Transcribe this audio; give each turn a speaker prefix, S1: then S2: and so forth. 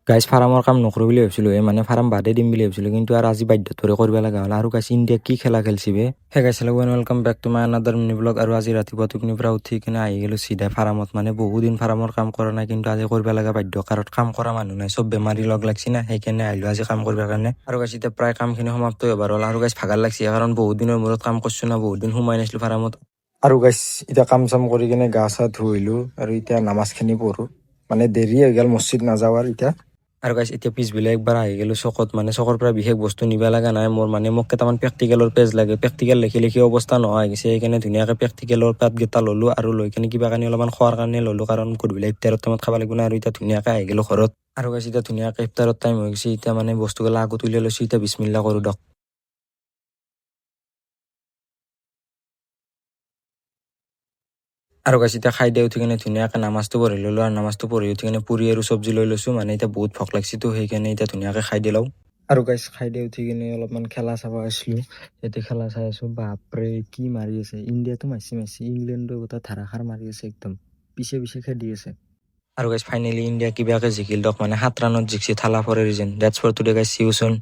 S1: guys ফাৰ্মৰ কাম নকৰোঁ বুলি ভাবিছিলোঁ মানে ফাৰ্ম বাদে দিম বুলি ভাবিছিলোঁ কিন্তু আৰু আজি বাধ্যতৰে কৰিব লগা হ'ল আৰু গাইজ ইণ্ডিয়া কি খেলা খেলছি বে hey guys hello' and welcome back to my another mini blog আৰু আজি ৰাতিপুৱা টোপনিৰ পৰা উঠি কিনে আহি গ'লোঁ চিধা ফাৰ্মত মানে বহুদিন ফাৰ্মৰ কাম কৰা নাই কিন্তু আজি কৰিব লগা বাধ্য কাৰণ কাম কৰা মানুহ নাই চব বেমাৰী লগ লাগছি না সেইকাৰণে আহিলোঁ আজি কাম কৰিবৰ কাৰণে আৰু গাইজ এতিয়া প্ৰায় কামখিনি সমাপ্ত হ'বৰ হ'ল আৰু গাইজ ভাগাৰ লাগছি কাৰণ বহুত দিনৰ মূৰত কাম কৰিছোঁ না বহুত দিন সোমাই নাছিলোঁ ফাৰ্মত আৰু গাইজ এতিয়া কাম চাম কৰি কিনে গা চা ধুইলোঁ আৰু এতিয়া নামাজখিনি পঢ়োঁ মানে দেৰি হৈ গ'ল মছজিদ নাযাওঁ আৰু এতিয়া আৰু গাইজ এতিয়া পিছবেলা একবাৰ আহি গ'লোঁ চকত মানে চকৰ পৰা বিশেষ বস্তু নিব লগা নাই মোৰ মানে মোক কেইটামান প্ৰেক্টিকেলৰ পেজ লাগে প্ৰেক্টিকেল লিখি লিখি অৱস্থা নোহোৱা হৈ গৈছে সেইকাৰণে ধুনীয়াকৈ প্ৰেক্টিকেলৰ পেজকেইটা ল'লোঁ আৰু লৈ কিনে কিবা কানি অলপমান খোৱাৰ কাৰণে ল'লোঁ কাৰণ গধূলি ইফতাৰৰ টাইমত খাব লাগিব না আৰু এতিয়া ধুনীয়াকৈ আহি গ'লোঁ ঘৰত আৰু গাইজ এতিয়া ধুনীয়াকৈ ইফতাৰৰ টাইম হৈ গৈছে এতিয়া মানে বস্তুবিলাক আগত উলিয়াই লৈছোঁ এতিয়া বিছমিল্লা কৰোঁ দক আৰু গাইজ এতিয়া খাই দিয়ে উঠি কিনে ধুনীয়াকৈ নামাজটো পঢ়ি ল'লোঁ আৰু নামাজটো পঢ়ি উঠি কিনে পুৰি আৰু চব্জি লৈ লৈছোঁ মানে এতিয়া বহুত ভোক লাগিছেতো সেইকাৰণে এতিয়া ধুনীয়াকৈ খাই দি লওঁ আৰু গাইজ খাই দিয়ে উঠি কিনে অলপমান খেলা চাব আছিলোঁ এতিয়া খেলা চাই আছোঁ বাপৰে কি মাৰি আছে ইণ্ডিয়াতো মাৰছি ইংলেণ্ডৰ গোটেই ধাৰাসাৰ মাৰি আছে একদম পিছে পিছে খেদি আছে আৰু গাইজ ফাইনেলি ইণ্ডিয়া কিবাকৈ জিকিল দক মানে 7 ৰানত জিকছি Thala for a reason that's for today guys see you চুন